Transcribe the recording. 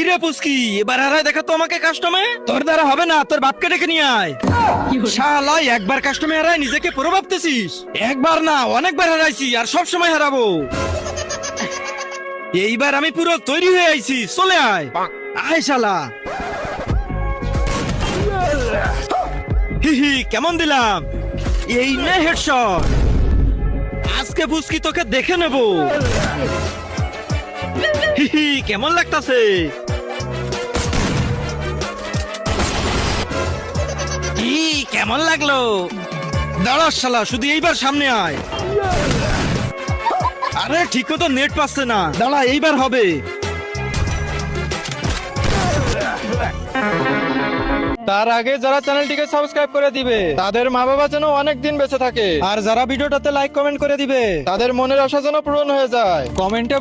রে পুস্কি, এবার হারায় দেখা তো আমাকে কাস্টমে। তোর দ্বারা হবে না, তোর বাপকে ডেকে নিয়ে আয়। শালা একবার কাস্টমে হারায় নিজেকে পুরো ভাবতেছিস? একবার না অনেকবার হারাইছি আর সব সময় হারাবো। এইবার আমি পুরো তৈরি হয়ে আইছি, চলে আয়। আয় শালা। হি কেমন দিলাম? এই নে হেডশট। আজকে পুস্কি তোকে দেখে নেব। হি কেমন লাগতাছে? কেমন লাগলো? দাঁড়া শালা, শুধু এইবার সামনে আয়। আরে ঠিক মতো নেট পাচ্ছে না, দাঁড়া এইবার হবে। তার আগে যারা চ্যানেলটিকে সাবস্ক্রাইব করে দিবে তাদের মা বাবা যেন অনেক দিন বেঁচে থাকে, আর যারা ভিডিওটাতে লাইক কমেন্ট করে দিবে তাদের মনের আশা যেন পূরণ হয়ে যায়। কমেন্টে